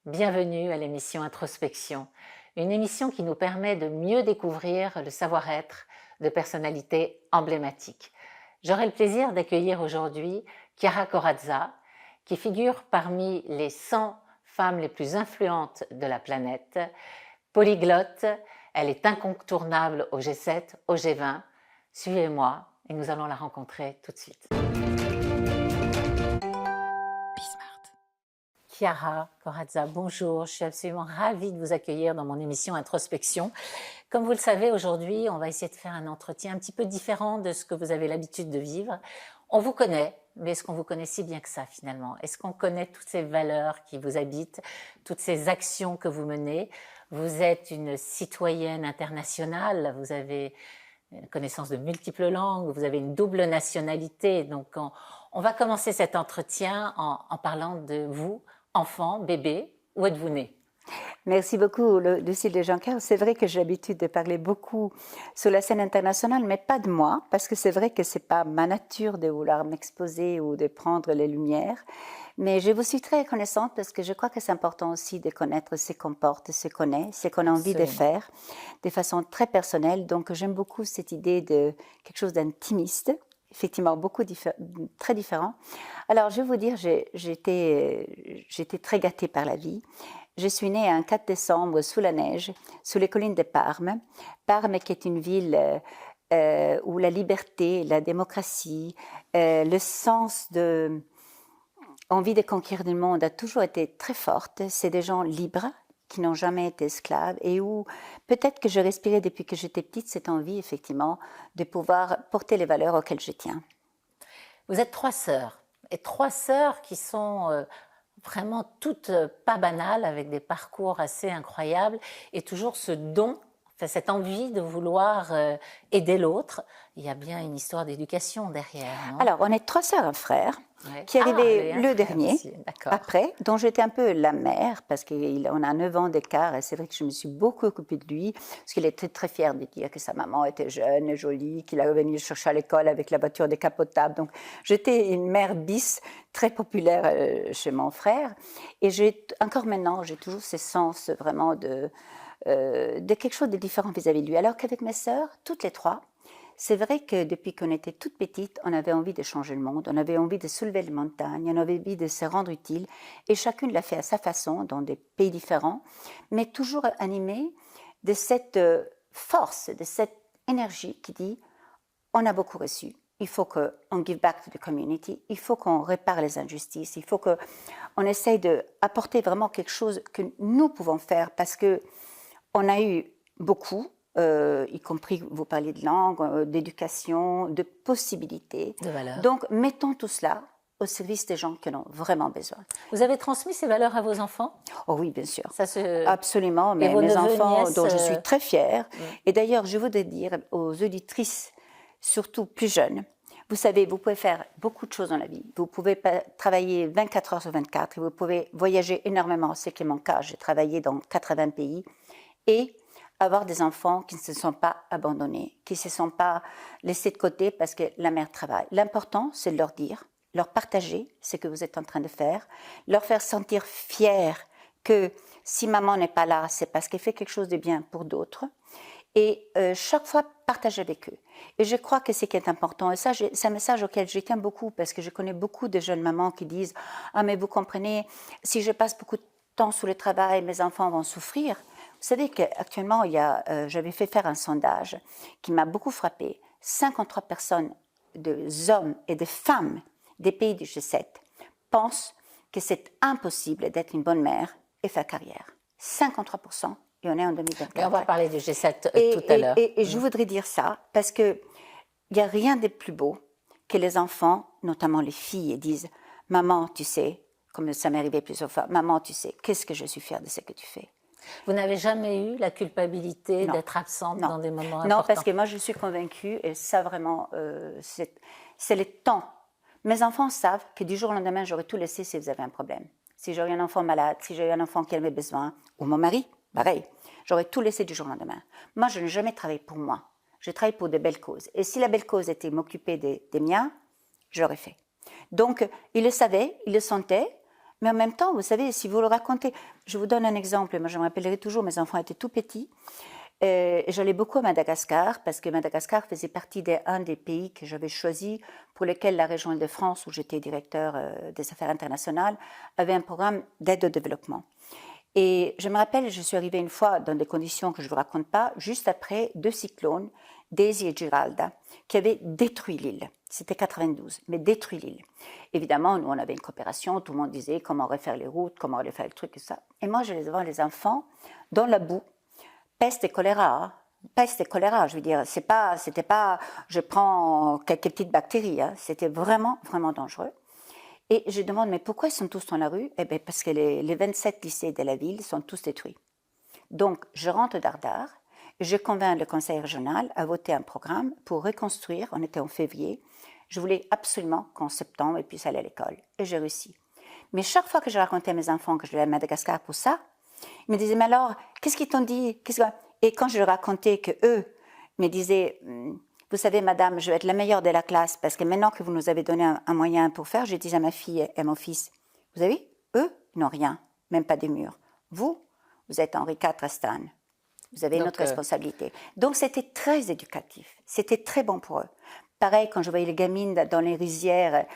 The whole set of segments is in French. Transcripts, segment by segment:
Bienvenue à l'émission Introspection, une émission qui nous permet de mieux découvrir le savoir-être de personnalités emblématiques. J'aurai le plaisir d'accueillir aujourd'hui Chiara Corazza, qui figure parmi les 100 femmes les plus influentes de la planète. Polyglotte, elle est incontournable au G7, au G20. Suivez-moi et nous allons la rencontrer tout de suite. Chiara Corazza, bonjour, je suis absolument ravie de vous accueillir dans mon émission Introspection. Comme vous le savez, aujourd'hui, on va essayer de faire un entretien un petit peu différent de ce que vous avez l'habitude de vivre. On vous connaît, mais est-ce qu'on vous connaît si bien que ça finalement? Est-ce qu'on connaît toutes ces valeurs qui vous habitent, toutes ces actions que vous menez? Vous êtes une citoyenne internationale, vous avez une connaissance de multiples langues, vous avez une double nationalité. Donc on va commencer cet entretien en parlant de vous, enfant, bébé. Où êtes-vous né? Merci beaucoup, Lucille de Joncker. C'est vrai que j'ai l'habitude de parler beaucoup sur la scène internationale, mais pas de moi, parce que c'est vrai que c'est pas ma nature de vouloir m'exposer ou de prendre les lumières. Mais je vous suis très reconnaissante parce que je crois que c'est important aussi de connaître ce qu'on porte, ce qu'on est, ce qu'on a envie de faire, de façon très personnelle. Donc j'aime beaucoup cette idée de quelque chose d'intimiste. Effectivement, très différent. Alors, je vais vous dire, j'étais très gâtée par la vie. Je suis née un 4 décembre sous la neige, sous les collines de Parme. Parme qui est une ville où la liberté, la démocratie, le sens de envie de conquérir le monde a toujours été très forte. C'est des gens libres qui n'ont jamais été esclaves et où peut-être que je respirais depuis que j'étais petite cette envie, effectivement, de pouvoir porter les valeurs auxquelles je tiens. Vous êtes 3 sœurs, et 3 sœurs qui sont vraiment toutes pas banales, avec des parcours assez incroyables, et toujours ce don, cette envie de vouloir aider l'autre. Il y a bien une histoire d'éducation derrière, non? Alors, on est 3 sœurs, un frère, qui est arrivé le dernier, après, dont j'étais un peu la mère, parce qu'on a 9 ans d'écart, et c'est vrai que je me suis beaucoup occupée de lui, parce qu'il était très fier de dire que sa maman était jeune et jolie, qu'il avait venu chercher à l'école avec la voiture décapotable. Donc, j'étais une mère bis, très populaire chez mon frère, et encore maintenant, j'ai toujours ce sens vraiment de quelque chose de différent vis-à-vis de lui. Alors qu'avec mes sœurs, toutes les 3, c'est vrai que depuis qu'on était toutes petites, on avait envie de changer le monde, on avait envie de soulever les montagnes, on avait envie de se rendre utile, et chacune l'a fait à sa façon, dans des pays différents, mais toujours animée de cette force, de cette énergie qui dit « on a beaucoup reçu ». Il faut qu'on give back to the community, il faut qu'on répare les injustices, il faut qu'on essaye d'apporter vraiment quelque chose que nous pouvons faire parce que on a eu beaucoup, y compris, vous parliez de langue, d'éducation, de possibilités. De valeurs. Donc, mettons tout cela au service des gens qui en ont vraiment besoin. Vous avez transmis ces valeurs à vos enfants? Oh oui, bien sûr. Ça Absolument, mais mes enfants, dont je suis très fière. Et d'ailleurs, je voudrais dire aux auditrices, surtout plus jeunes, vous savez, vous pouvez faire beaucoup de choses dans la vie. Vous pouvez travailler 24 heures sur 24 et vous pouvez voyager énormément. C'est qui est mon cas. J'ai travaillé dans 80 pays. Et avoir des enfants qui ne se sont pas abandonnés, qui ne se sont pas laissés de côté parce que la mère travaille. L'important, c'est de leur dire, leur partager ce que vous êtes en train de faire, leur faire sentir fiers que si maman n'est pas là, c'est parce qu'elle fait quelque chose de bien pour d'autres. Et chaque fois, partager avec eux. Et je crois que c'est ce qui est important. Et ça, c'est un message auquel je tiens beaucoup parce que je connais beaucoup de jeunes mamans qui disent « Ah, mais vous comprenez, si je passe beaucoup de temps sur le travail, mes enfants vont souffrir. » Vous savez qu'actuellement, j'avais fait faire un sondage qui m'a beaucoup frappé. 53 personnes, hommes et de femmes des pays du G7 pensent que c'est impossible d'être une bonne mère et faire carrière. 53%, et on est en 2024. Et on va parler du G7 tout à l'heure. Et je voudrais dire ça parce qu'il n'y a rien de plus beau que les enfants, notamment les filles, disent « Maman, tu sais, comme ça m'est arrivé plusieurs fois, maman, tu sais, qu'est-ce que je suis fière de ce que tu fais ?» Vous n'avez jamais eu la culpabilité d'être absente dans des moments importants? Non, parce que moi, je suis convaincue, et ça vraiment, c'est le temps. Mes enfants savent que du jour au lendemain, j'aurais tout laissé si vous avez un problème. Si j'aurais un enfant malade, si j'avais un enfant qui avait besoin, ou mon mari, pareil, j'aurais tout laissé du jour au lendemain. Moi, je n'ai jamais travaillé pour moi. je travaille pour de belles causes. Et si la belle cause était m'occuper des miens, je l'aurais fait. Donc, il le savait, il le sentait, mais en même temps, vous savez, si vous le racontez, je vous donne un exemple, moi je me rappellerai toujours, mes enfants étaient tout petits, j'allais beaucoup à Madagascar, parce que Madagascar faisait partie d'un des pays que j'avais choisi, pour lequel la région de France, où j'étais directeur des affaires internationales, avait un programme d'aide au développement. Et je me rappelle, je suis arrivée une fois dans des conditions que je ne vous raconte pas, juste après 2 cyclones, Daisy et Giralda, qui avaient détruit l'île. C'était 92, mais détruit l'île. Évidemment, nous, on avait une coopération, tout le monde disait comment refaire les routes, comment refaire le truc et ça. Et moi, je les devant les enfants dans la boue, peste et choléra. Hein. Peste et choléra, je veux dire, c'était pas, je prends quelques petites bactéries, hein. C'était vraiment, vraiment dangereux. Et je demande, mais pourquoi ils sont tous dans la rue? Eh bien, parce que les 27 lycées de la ville sont tous détruits. Donc, je rentre d'Ardar, et je convainc le conseil régional à voter un programme pour reconstruire, on était en février, je voulais absolument qu'en septembre, ils puissent aller à l'école. Et j'ai réussi. Mais chaque fois que je racontais à mes enfants que je allais à Madagascar pour ça, ils me disaient, mais alors, qu'est-ce qu'ils t'ont dit? Et quand je leur racontais qu'eux me disaient, vous savez, madame, je vais être la meilleure de la classe parce que maintenant que vous nous avez donné un moyen pour faire, je dis à ma fille et à mon fils, vous savez, eux n'ont rien, même pas des murs. Vous êtes Henri IV à Stan. Vous avez notre responsabilité. Donc, c'était très éducatif. C'était très bon pour eux. Pareil, quand je voyais les gamines dans les rizières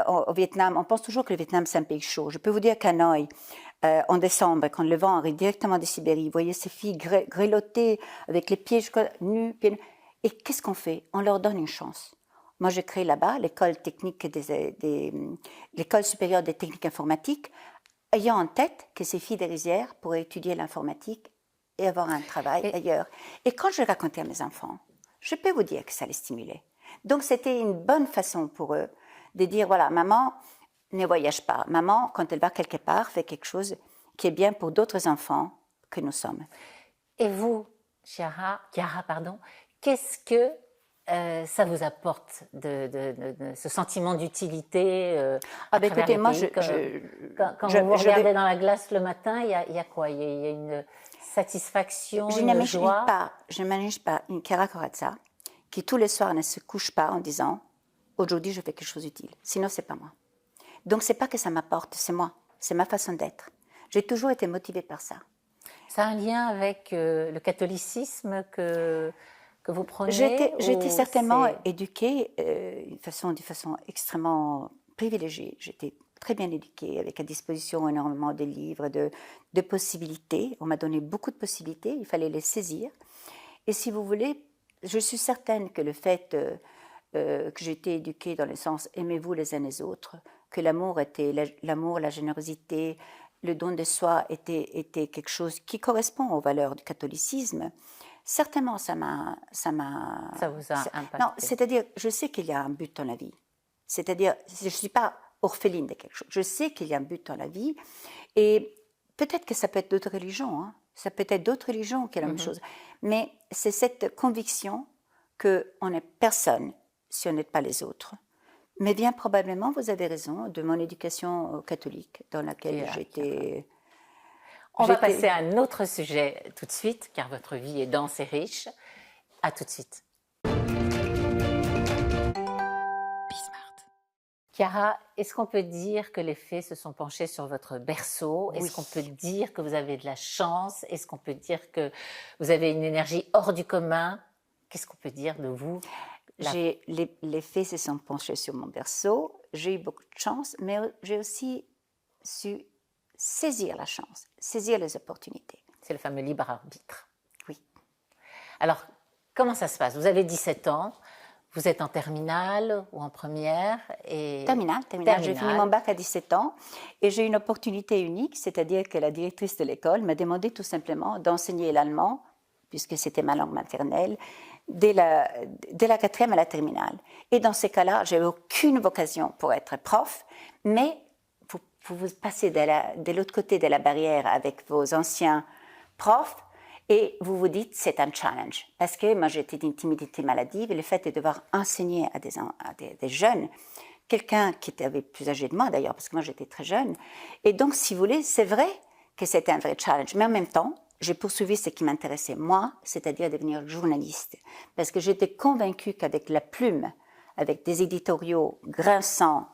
au Vietnam, on pense toujours que le Vietnam, c'est un pays chaud. Je peux vous dire qu'à Hanoï, en décembre, quand le vent arrive directement de Sibérie, vous voyez ces filles grelotter avec les pieds nus, pieds nus. Et qu'est-ce qu'on fait? On leur donne une chance. Moi, j'ai créé là-bas l'école l'école supérieure des techniques informatiques, ayant en tête que ces filles des rizières pourraient étudier l'informatique et avoir un travail ailleurs. Et quand je racontais à mes enfants, je peux vous dire que ça les stimulait. Donc, c'était une bonne façon pour eux de dire, voilà, maman ne voyage pas. Maman, quand elle va quelque part, fait quelque chose qui est bien pour d'autres enfants que nous sommes. Et vous, Chiara, qu'est-ce que ça vous apporte de ce sentiment d'utilité écoutez, moi, quand vous regardez dans la glace le matin, il y a quoi? Il y a une satisfaction, une joie? Je n'imagine pas une Chiara Corazza qui tous les soirs ne se couche pas en disant « aujourd'hui je fais quelque chose d'utile ». Sinon, c'est pas moi. Donc, c'est pas que ça m'apporte, c'est moi. C'est ma façon d'être. J'ai toujours été motivée par ça. Ça a un lien avec le catholicisme que vous prenez? J'ai été certainement éduquée de façon extrêmement privilégiée. J'étais très bien éduquée, avec à disposition énormément de livres, de possibilités. On m'a donné beaucoup de possibilités, il fallait les saisir. Et si vous voulez, je suis certaine que le fait que j'ai été éduquée dans le sens « aimez-vous les uns les autres », que l'amour, la générosité, le don de soi était quelque chose qui correspond aux valeurs du catholicisme, certainement ça vous a impacté. Non, c'est-à-dire, je sais qu'il y a un but dans la vie. C'est-à-dire, je ne suis pas orpheline de quelque chose. Je sais qu'il y a un but dans la vie. Et peut-être que ça peut être d'autres religions. Hein. Ça peut être d'autres religions qui ont la même chose. Mais c'est cette conviction qu'on n'est personne si on n'est pas les autres. Mais bien probablement, vous avez raison, de mon éducation catholique dans laquelle j'étais... On va passer à un autre sujet tout de suite, car votre vie est dense et riche. À tout de suite. Chiara, est-ce qu'on peut dire que les fées se sont penchées sur votre berceau? Est-ce qu'on peut dire que vous avez de la chance? Est-ce qu'on peut dire que vous avez une énergie hors du commun? Qu'est-ce qu'on peut dire de vous? Les fées se sont penchées sur mon berceau. J'ai eu beaucoup de chance, mais j'ai aussi su saisir la chance, saisir les opportunités. C'est le fameux libre arbitre. Oui. Alors, comment ça se passe? Vous avez 17 ans, vous êtes en terminale ou en première Terminale. J'ai fini mon bac à 17 ans et j'ai eu une opportunité unique, c'est-à-dire que la directrice de l'école m'a demandé tout simplement d'enseigner l'allemand, puisque c'était ma langue maternelle, dès la 4e à la terminale. Et dans ces cas-là, je n'avais aucune vocation pour être prof, mais vous passez de l'autre côté de la barrière avec vos anciens profs et vous vous dites c'est un challenge. Parce que moi j'étais d'une timidité maladive et le fait de devoir enseigner à des jeunes, quelqu'un qui était plus âgé de moi d'ailleurs, parce que moi j'étais très jeune. Et donc si vous voulez, c'est vrai que c'était un vrai challenge. Mais en même temps, j'ai poursuivi ce qui m'intéressait moi, c'est-à-dire devenir journaliste. Parce que j'étais convaincue qu'avec la plume, avec des éditoriaux grinçants,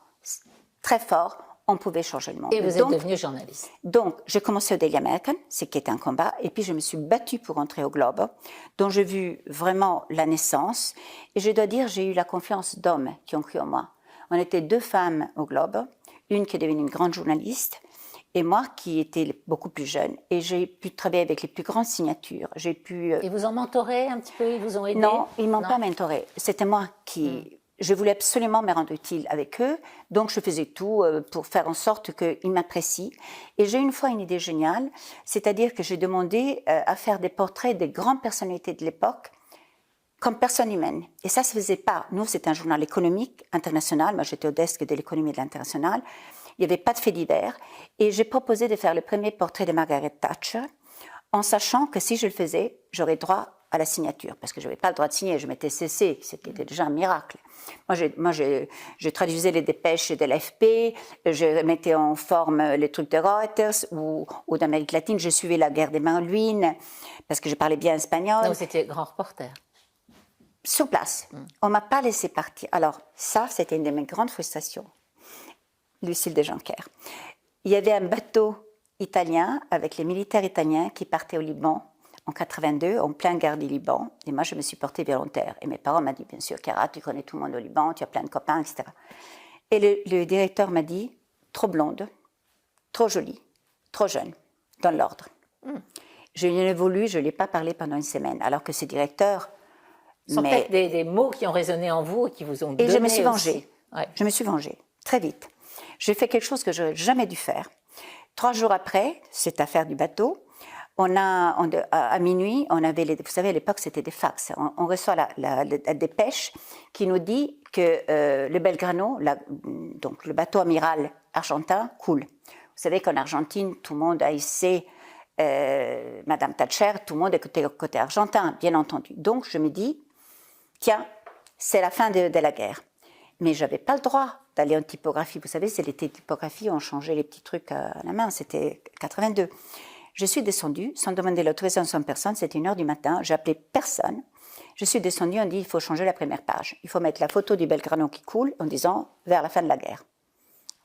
très forts, on pouvait changer le monde. Et vous êtes devenue journaliste. Donc, j'ai commencé au Daily American, ce qui était un combat, et puis je me suis battue pour entrer au Globe, dont j'ai vu vraiment la naissance. Et je dois dire, j'ai eu la confiance d'hommes qui ont cru en moi. On était 2 femmes au Globe, une qui est devenue une grande journaliste, et moi qui étais beaucoup plus jeune. Et j'ai pu travailler avec les plus grandes signatures. J'ai pu... Ils vous ont mentoré un petit peu? Ils vous ont aidé? Non, ils ne m'ont pas mentoré. C'était moi qui... Je voulais absolument me rendre utile avec eux, donc je faisais tout pour faire en sorte qu'ils m'apprécient. Et j'ai une fois une idée géniale, c'est-à-dire que j'ai demandé à faire des portraits des grandes personnalités de l'époque comme personnes humaines. Et ça ne se faisait pas. Nous, c'est un journal économique international. Moi, j'étais au desk de l'économie de l'international. Il n'y avait pas de faits divers. Et j'ai proposé de faire le premier portrait de Margaret Thatcher en sachant que si je le faisais, j'aurais droit à la signature, parce que je n'avais pas le droit de signer, je m'étais cessée, c'était déjà un miracle. Moi, je traduisais les dépêches de l'AFP, je mettais en forme les trucs de Reuters ou d'Amérique latine, je suivais la guerre des Malvines, parce que je parlais bien espagnol. Donc, c'était grand reporter. Sur place. On ne m'a pas laissé partir. Alors, ça, c'était une de mes grandes frustrations. Lucille de Joncker. Il y avait un bateau italien avec les militaires italiens qui partaient au Liban en 82, en pleine guerre du Liban. Et moi, je me suis portée volontaire. Et mes parents m'ont dit, bien sûr, Chiara, tu connais tout le monde au Liban, tu as plein de copains, etc. Et le directeur m'a dit, trop blonde, trop jolie, trop jeune, dans l'ordre. Je lui ai voulu, je ne lui ai pas parlé pendant une semaine, alors que ce directeur... Ce sont peut-être des mots qui ont résonné en vous et qui vous ont donné. Et je me suis vengée. Ouais. Je me suis vengée, très vite. J'ai fait quelque chose que je n'aurais jamais dû faire. 3 jours après cette affaire du bateau, à minuit, on avait, vous savez, à l'époque, c'était des fax. On reçoit la dépêche qui nous dit que le Belgrano, donc le bateau amiral argentin, coule. Vous savez qu'en Argentine, tout le monde a hissé Madame Thatcher, tout le monde est côté argentin, bien entendu. Donc, je me dis, tiens, c'est la fin de la guerre. Mais je n'avais pas le droit d'aller en typographie. Vous savez, c'est les typographies, on changeait les petits trucs à la main, c'était 82. Je suis descendue, sans demander l'autorisation de personne, c'était 1h du matin, j'ai appelé personne. Je suis descendue, on dit, il faut changer la première page. Il faut mettre la photo du Belgrano qui coule, en disant, vers la fin de la guerre.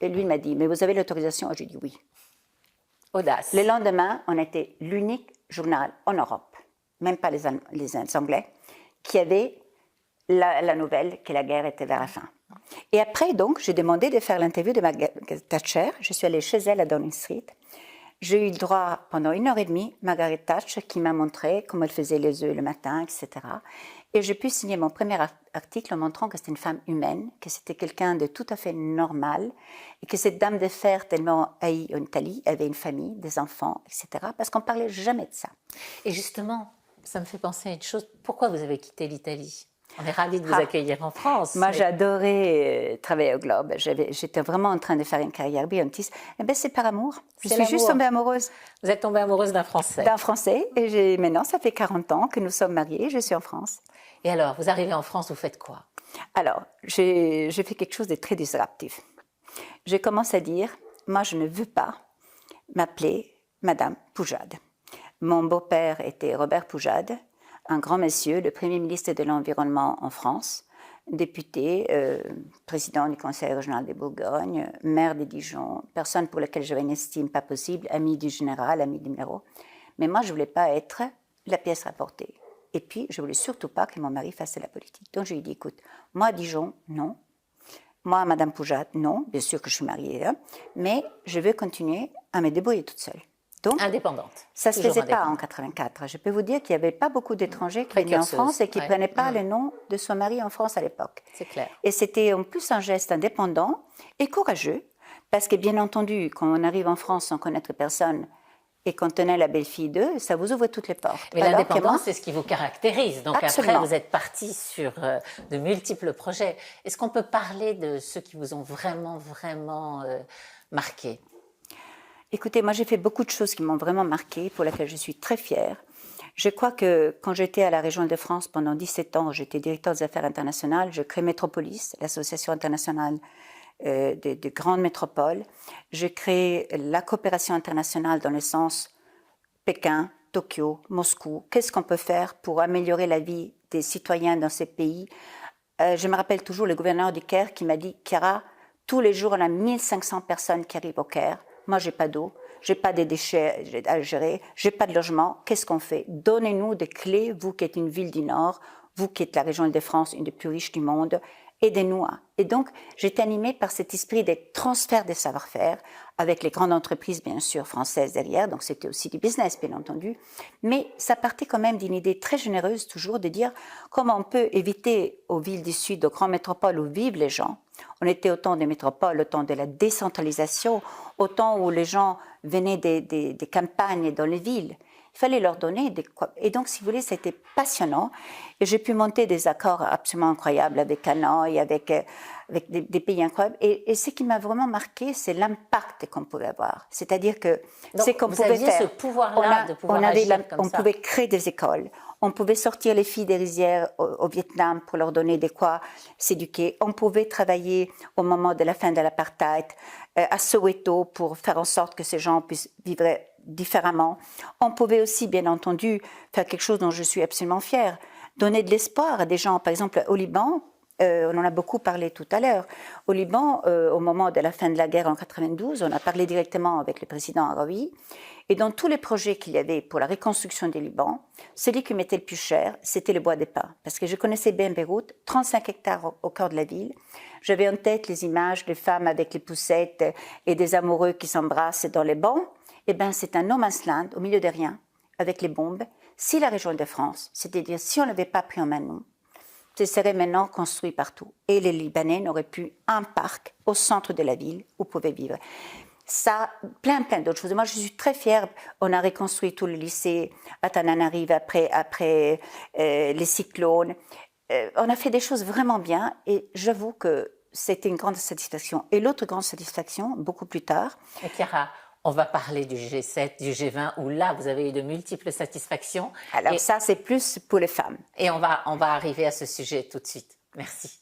Et lui m'a dit, mais vous avez l'autorisation? J'ai dit oui. Audace. Le lendemain, on était l'unique journal en Europe, même pas les Anglais, qui avait la nouvelle que la guerre était vers la fin. Et après, donc, j'ai demandé de faire l'interview de Margaret Thatcher. Je suis allée chez elle à Downing Street. J'ai eu le droit, pendant 1h30, Margaret Thatcher qui m'a montré comment elle faisait les œufs le matin, etc. Et j'ai pu signer mon premier article en montrant que c'était une femme humaine, que c'était quelqu'un de tout à fait normal, et que cette dame de fer tellement haïe en Italie avait une famille, des enfants, etc. Parce qu'on ne parlait jamais de ça. Et justement, ça me fait penser à une chose. Pourquoi vous avez quitté l'Italie? On est ravis de vous accueillir en France. Moi, j'adorais travailler au Globe. J'étais vraiment en train de faire une carrière brillantiste. Eh bien, c'est par amour. Je suis juste tombée amoureuse. Vous êtes tombée amoureuse d'un Français. D'un Français. Et maintenant, ça fait 40 ans que nous sommes mariés. Je suis en France. Et alors, vous arrivez en France, vous faites quoi? Alors, j'ai fait quelque chose de très disruptif. Je commence à dire, moi, je ne veux pas m'appeler Madame Poujade. Mon beau-père était Robert Poujade, un grand monsieur, le Premier ministre de l'Environnement en France, député, président du Conseil régional de Bourgogne, maire de Dijon, personne pour laquelle j'avais une estime pas possible, ami du général, ami du numéro. Mais moi, je ne voulais pas être la pièce rapportée. Et puis, je ne voulais surtout pas que mon mari fasse de la politique. Donc, je lui ai dit, écoute, moi, à Dijon, non. Moi, Madame Poujade, non. Bien sûr que je suis mariée là, mais je veux continuer à me débrouiller toute seule. Donc, indépendante. Ça ne se faisait pas en 84. Je peux vous dire qu'il n'y avait pas beaucoup d'étrangers qui venaient en France et qui ne prenaient pas le nom de son mari en France à l'époque. C'est clair. Et c'était en plus un geste indépendant et courageux, parce que bien entendu, quand on arrive en France sans connaître personne et qu'on tenait la belle-fille d'eux, ça vous ouvre toutes les portes. Mais l'indépendance, c'est ce qui vous caractérise. Donc absolument. Après, vous êtes parti sur de multiples projets. Est-ce qu'on peut parler de ceux qui vous ont vraiment marqué? Écoutez, moi j'ai fait beaucoup de choses qui m'ont vraiment marqué, pour lesquelles je suis très fière. Je crois que quand j'étais à la région de France pendant 17 ans, j'étais directeur des affaires internationales, je crée Métropolis, l'association internationale de grandes métropoles. Je crée la coopération internationale dans le sens Pékin, Tokyo, Moscou. Qu'est-ce qu'on peut faire pour améliorer la vie des citoyens dans ces pays? Je me rappelle toujours le gouverneur du Caire qui m'a dit, Chiara, tous les jours, on a 1500 personnes qui arrivent au Caire. Moi, j'ai pas d'eau, j'ai pas de déchets à gérer, j'ai pas de logement. Qu'est-ce qu'on fait? Donnez-nous des clés, vous qui êtes une ville du Nord, vous qui êtes la région Île-de-France, une des plus riches du monde. Aidez-nous. Et donc, j'étais animée par cet esprit des transferts des savoir-faire avec les grandes entreprises, bien sûr, françaises derrière. Donc, c'était aussi du business, bien entendu. Mais ça partait quand même d'une idée très généreuse, toujours, de dire comment on peut éviter aux villes du Sud, aux grandes métropoles où vivent les gens. On était au temps des métropoles, au temps de la décentralisation, au temps où les gens venaient des campagnes dans les villes. Il fallait leur donner des... Et donc, si vous voulez, c'était passionnant. Et j'ai pu monter des accords absolument incroyables avec Hanoï, avec des pays incroyables. Et ce qui m'a vraiment marqué, c'est l'impact qu'on pouvait avoir. C'est-à-dire que c'est qu'on pouvait faire... ce pouvoir-là de pouvoir agir comme ça. On pouvait créer des écoles. On pouvait sortir les filles des rizières au Vietnam pour leur donner de quoi s'éduquer. On pouvait travailler au moment de la fin de l'apartheid à Soweto pour faire en sorte que ces gens puissent vivre différemment. On pouvait aussi, bien entendu, faire quelque chose dont je suis absolument fière, donner de l'espoir à des gens. Par exemple, au Liban, on en a beaucoup parlé tout à l'heure. Au Liban, au moment de la fin de la guerre en 92, on a parlé directement avec le président Harawi. Et dans tous les projets qu'il y avait pour la reconstruction du Liban, celui qui m'était le plus cher, c'était le bois des pins. Parce que je connaissais bien Beyrouth, 35 hectares au cœur de la ville. J'avais en tête les images des femmes avec les poussettes et des amoureux qui s'embrassent dans les bancs. Eh bien, c'est un no man's land au milieu de rien, avec les bombes. Si la région de France, c'est-à-dire si on n'avait pas pris en main nous, ce serait maintenant construit partout. Et les Libanais n'auraient plus un parc au centre de la ville où pouvaient vivre. Ça, plein d'autres choses. Moi, je suis très fière. On a reconstruit tout le lycée à Tananarive après les cyclones. On a fait des choses vraiment bien et j'avoue que c'était une grande satisfaction. Et l'autre grande satisfaction, beaucoup plus tard... Et Chiara, on va parler du G7, du G20, où là, vous avez eu de multiples satisfactions. Alors ça, c'est plus pour les femmes. Et on va arriver à ce sujet tout de suite. Merci.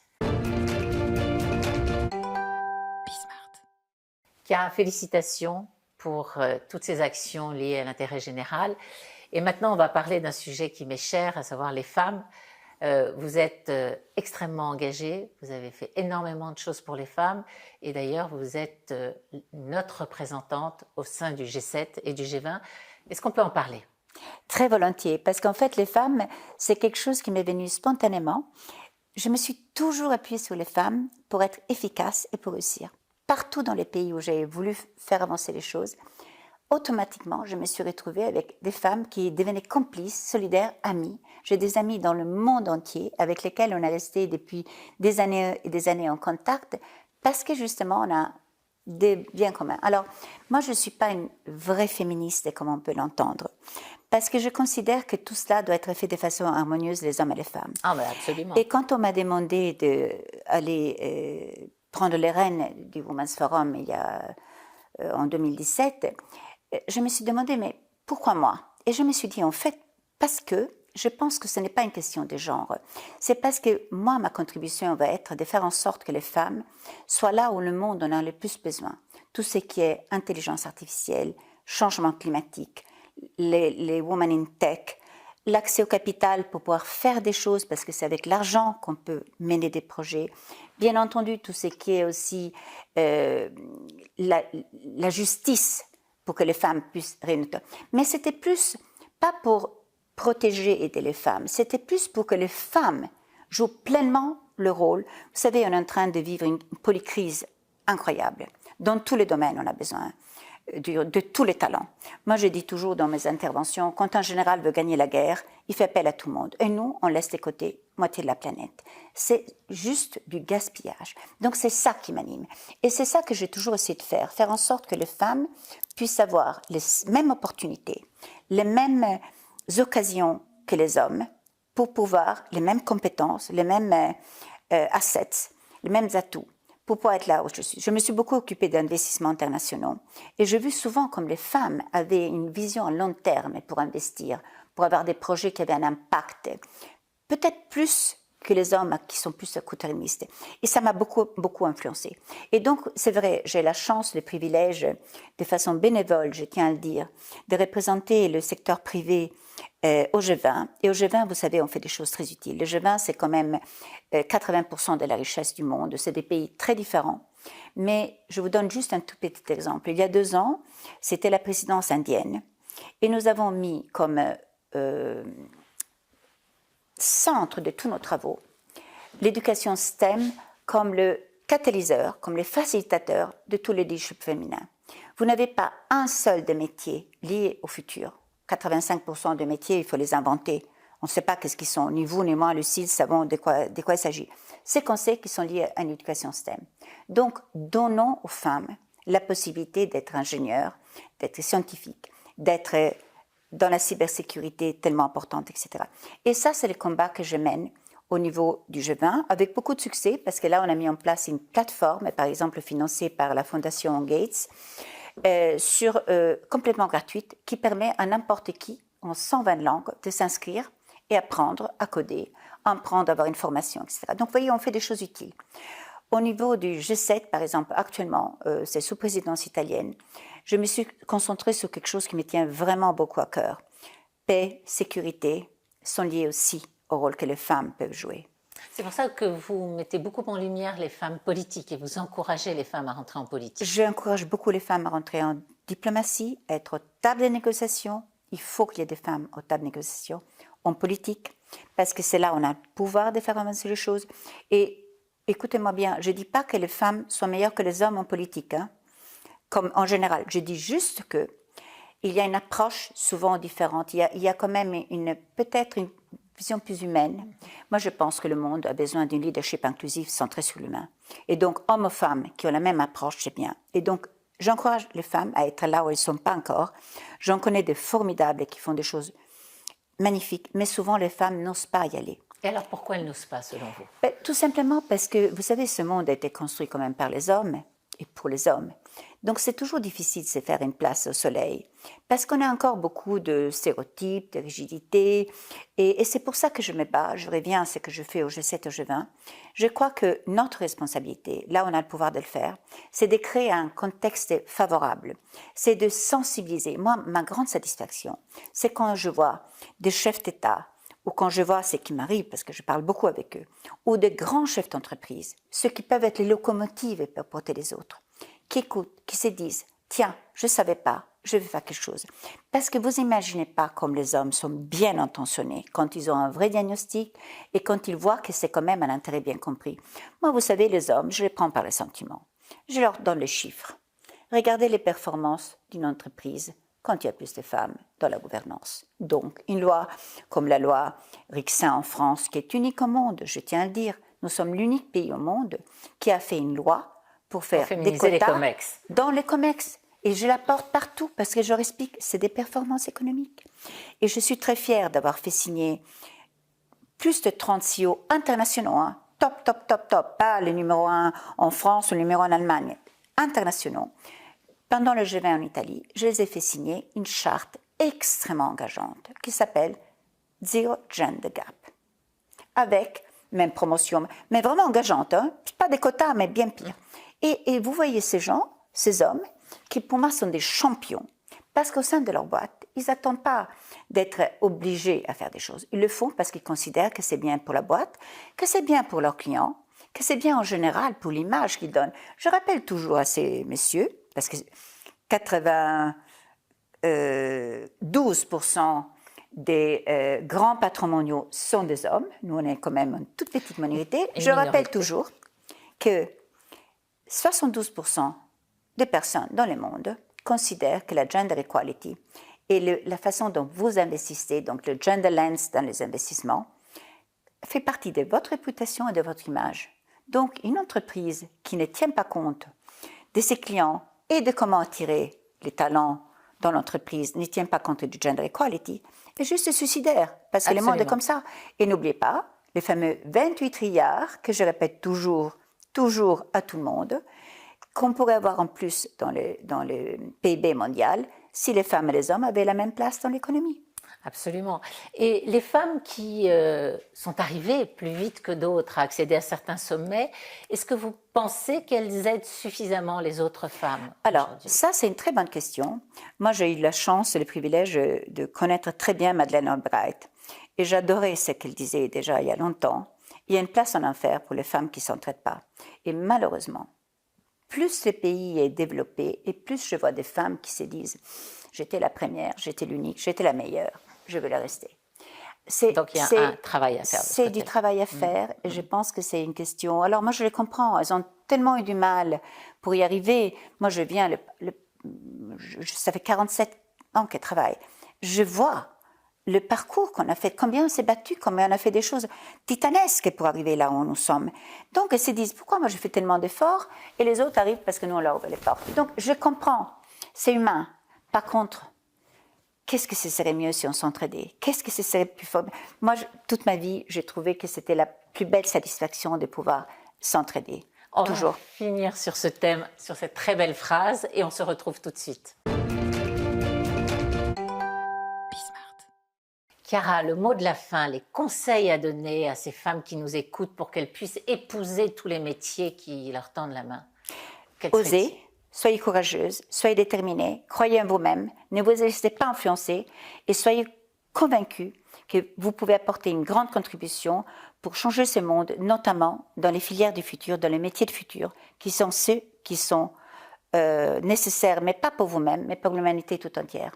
Chiara, félicitations pour toutes ces actions liées à l'intérêt général. Et maintenant, on va parler d'un sujet qui m'est cher, à savoir les femmes. Vous êtes extrêmement engagée, vous avez fait énormément de choses pour les femmes et d'ailleurs vous êtes notre représentante au sein du G7 et du G20. Est-ce qu'on peut en parler? Très volontiers, parce qu'en fait les femmes, c'est quelque chose qui m'est venu spontanément. Je me suis toujours appuyée sur les femmes pour être efficace et pour réussir. Partout dans les pays où j'ai voulu faire avancer les choses, automatiquement, je me suis retrouvée avec des femmes qui devenaient complices, solidaires, amies. J'ai des amis dans le monde entier avec lesquels on est resté depuis des années et des années en contact parce que justement, on a des biens communs. Alors, moi, je ne suis pas une vraie féministe comme on peut l'entendre parce que je considère que tout cela doit être fait de façon harmonieuse, les hommes et les femmes. Ah, mais absolument. Et quand on m'a demandé d'aller prendre les rênes du Women's Forum en 2017, je me suis demandé, mais pourquoi moi? Et je me suis dit, en fait, parce que je pense que ce n'est pas une question de genre. C'est parce que moi, ma contribution va être de faire en sorte que les femmes soient là où le monde en a le plus besoin. Tout ce qui est intelligence artificielle, changement climatique, les women in tech, l'accès au capital pour pouvoir faire des choses, parce que c'est avec l'argent qu'on peut mener des projets. Bien entendu, tout ce qui est aussi la justice, pour que les femmes puissent réunir. Mais c'était plus, pas pour protéger et aider les femmes, c'était plus pour que les femmes jouent pleinement le rôle. Vous savez, on est en train de vivre une polycrise incroyable. Dans tous les domaines, on a besoin de tous les talents. Moi, je dis toujours dans mes interventions, quand un général veut gagner la guerre, il fait appel à tout le monde. Et nous, on laisse de côté moitié de la planète. C'est juste du gaspillage. Donc, c'est ça qui m'anime. Et c'est ça que j'ai toujours essayé de faire en sorte que les femmes puissent avoir les mêmes opportunités, les mêmes occasions que les hommes pour pouvoir, les mêmes compétences, les mêmes assets, les mêmes atouts pour pouvoir être là où je suis. Je me suis beaucoup occupée d'investissements internationaux et j'ai vu souvent comme les femmes avaient une vision à long terme pour investir, pour avoir des projets qui avaient un impact, peut-être plus que les hommes qui sont plus court-termistes. Et ça m'a beaucoup, beaucoup influencé. Et donc, c'est vrai, j'ai la chance, le privilège, de façon bénévole, je tiens à le dire, de représenter le secteur privé au G20. Et au G20, vous savez, on fait des choses très utiles. Le G20, c'est quand même 80% de la richesse du monde. C'est des pays très différents. Mais je vous donne juste un tout petit exemple. Il y a 2 ans, c'était la présidence indienne. Et nous avons mis comme centre de tous nos travaux l'éducation STEM comme le catalyseur, comme le facilitateur de tous les leadership féminins. Vous n'avez pas un seul des métiers liés au futur. 85% des métiers, il faut les inventer. On ne sait pas qu'est-ce qu'ils sont. Ni vous, ni moi, Lucille, savons de quoi il s'agit. C'est qu'on sait qu'ils sont liés à une éducation STEM. Donc, donnons aux femmes la possibilité d'être ingénieurs, d'être scientifiques, d'être dans la cybersécurité tellement importante, etc. Et ça, c'est le combat que je mène au niveau du G20, avec beaucoup de succès, parce que là, on a mis en place une plateforme, par exemple financée par la Fondation Gates, complètement gratuite, qui permet à n'importe qui, en 120 langues, de s'inscrire et apprendre à coder, apprendre à avoir une formation, etc. Donc, vous voyez, on fait des choses utiles. Au niveau du G7, par exemple, actuellement, c'est sous présidence italienne, je me suis concentrée sur quelque chose qui me tient vraiment beaucoup à cœur. Paix, sécurité sont liés aussi au rôle que les femmes peuvent jouer. C'est pour ça que vous mettez beaucoup en lumière les femmes politiques et vous encouragez les femmes à rentrer en politique. J'encourage beaucoup les femmes à rentrer en diplomatie, à être aux tables de négociation. Il faut qu'il y ait des femmes aux tables de négociation, en politique, parce que c'est là où on a le pouvoir de faire avancer les choses. Et écoutez-moi bien, je ne dis pas que les femmes sont meilleures que les hommes en politique, hein, comme en général. Je dis juste que il y a une approche souvent différente. Il y a quand même peut-être une vision plus humaine. Moi, je pense que le monde a besoin d'un leadership inclusif centré sur l'humain. Et donc, hommes ou femmes qui ont la même approche, c'est bien. Et donc, j'encourage les femmes à être là où elles ne sont pas encore. J'en connais des formidables qui font des choses magnifiques, mais souvent, les femmes n'osent pas y aller. Et alors, pourquoi elles n'osent pas, selon vous? Tout simplement parce que, vous savez, ce monde a été construit quand même par les hommes et pour les hommes. Donc, c'est toujours difficile de se faire une place au soleil, parce qu'on a encore beaucoup de stéréotypes, de rigidités, et c'est pour ça que je me bats, je reviens à ce que je fais au G7, au G20. Je crois que notre responsabilité, là où on a le pouvoir de le faire, c'est de créer un contexte favorable, c'est de sensibiliser. Moi, ma grande satisfaction, c'est quand je vois des chefs d'État, ou quand je vois ce qui m'arrive, parce que je parle beaucoup avec eux, ou des grands chefs d'entreprise, ceux qui peuvent être les locomotives pour porter les autres, qui écoutent, qui se disent « Tiens, je ne savais pas, je vais faire quelque chose ». Parce que vous n'imaginez pas comme les hommes sont bien intentionnés quand ils ont un vrai diagnostic et quand ils voient que c'est quand même un intérêt bien compris. Moi, vous savez, les hommes, je les prends par les sentiments. Je leur donne les chiffres. Regardez les performances d'une entreprise quand il y a plus de femmes dans la gouvernance. Donc, une loi comme la loi Rixain en France, qui est unique au monde, je tiens à le dire, nous sommes l'unique pays au monde qui a fait une loi pour faire des quotas dans les COMEX. Et je la porte partout parce que je leur explique, c'est des performances économiques. Et je suis très fière d'avoir fait signer plus de 30 CEO internationaux, hein, top, top, top, top, pas le numéro 1 en France ou le numéro 1 en Allemagne, internationaux. Pendant le G20 en Italie, je les ai fait signer une charte extrêmement engageante qui s'appelle Zero Gender Gap. Avec, même promotion, mais vraiment engageante, hein, pas des quotas, mais bien pire. Et vous voyez ces gens, ces hommes, qui pour moi sont des champions, parce qu'au sein de leur boîte, ils n'attendent pas d'être obligés à faire des choses. Ils le font parce qu'ils considèrent que c'est bien pour la boîte, que c'est bien pour leurs clients, que c'est bien en général pour l'image qu'ils donnent. Je rappelle toujours à ces messieurs, parce que 92% des grands patrons mondiaux sont des hommes, nous on est quand même une toute petite minorité, je rappelle toujours que 72% des personnes dans le monde considèrent que la gender equality et la façon dont vous investissez, donc le gender lens dans les investissements, fait partie de votre réputation et de votre image. Donc, une entreprise qui ne tient pas compte de ses clients et de comment attirer les talents dans l'entreprise, ne tient pas compte du gender equality, est juste suicidaire, parce que le monde est comme ça. Et n'oubliez pas, les fameux 28 trilliards, que je répète toujours à tout le monde, qu'on pourrait avoir en plus dans le PIB mondial si les femmes et les hommes avaient la même place dans l'économie. Absolument. Et les femmes qui sont arrivées plus vite que d'autres à accéder à certains sommets, est-ce que vous pensez qu'elles aident suffisamment les autres femmes? Alors, ça, c'est une très bonne question. Moi, j'ai eu la chance et le privilège de connaître très bien Madeleine Albright. Et j'adorais ce qu'elle disait déjà il y a longtemps. Il y a une place en enfer pour les femmes qui ne s'entraident pas. Et malheureusement, plus le pays est développé et plus je vois des femmes qui se disent « j'étais la première, j'étais l'unique, j'étais la meilleure, je veux la rester ». Donc il y a un travail à faire. C'est du travail à faire et je pense que c'est une question. Alors moi je les comprends, elles ont tellement eu du mal pour y arriver. Moi je viens, ça fait 47 ans qu'elles travaillent. Je vois le parcours qu'on a fait, combien on s'est battu, combien on a fait des choses titanesques pour arriver là où nous sommes. Donc elles se disent pourquoi moi je fais tellement d'efforts et les autres arrivent parce que nous on leur ouvre les portes. Donc je comprends, c'est humain. Par contre, qu'est-ce que ce serait mieux si on s'entraidait? Qu'est-ce que ce serait plus fort? Moi, toute ma vie, j'ai trouvé que c'était la plus belle satisfaction de pouvoir s'entraider. On Toujours. va finir sur ce thème, sur cette très belle phrase, et on se retrouve tout de suite. Chiara, le mot de la fin, les conseils à donner à ces femmes qui nous écoutent pour qu'elles puissent épouser tous les métiers qui leur tendent la main. Osez. Soyez courageuse, soyez déterminée, croyez en vous-même, ne vous laissez pas influencer et soyez convaincus que vous pouvez apporter une grande contribution pour changer ce monde, notamment dans les filières du futur, dans les métiers du futur, qui sont ceux qui sont nécessaires, mais pas pour vous-même, mais pour l'humanité tout entière.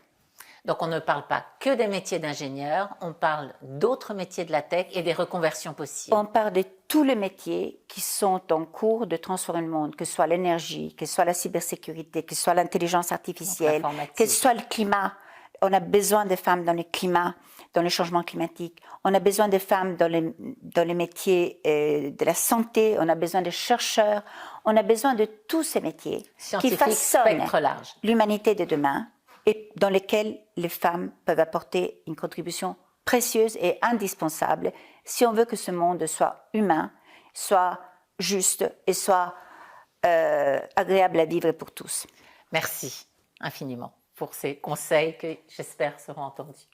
Donc on ne parle pas que des métiers d'ingénieur, on parle d'autres métiers de la tech et des reconversions possibles. On parle de tous les métiers qui sont en cours de transformer le monde, que ce soit l'énergie, que ce soit la cybersécurité, que ce soit l'intelligence artificielle, que ce soit le climat. On a besoin des femmes dans le climat, dans le changement climatique. On a besoin des femmes dans les métiers de la santé. On a besoin de chercheurs. On a besoin de tous ces métiers qui façonnent l'humanité de demain et dans lesquels les femmes peuvent apporter une contribution précieuse et indispensable si on veut que ce monde soit humain, soit juste et soit agréable à vivre pour tous. Merci infiniment pour ces conseils que j'espère seront entendus.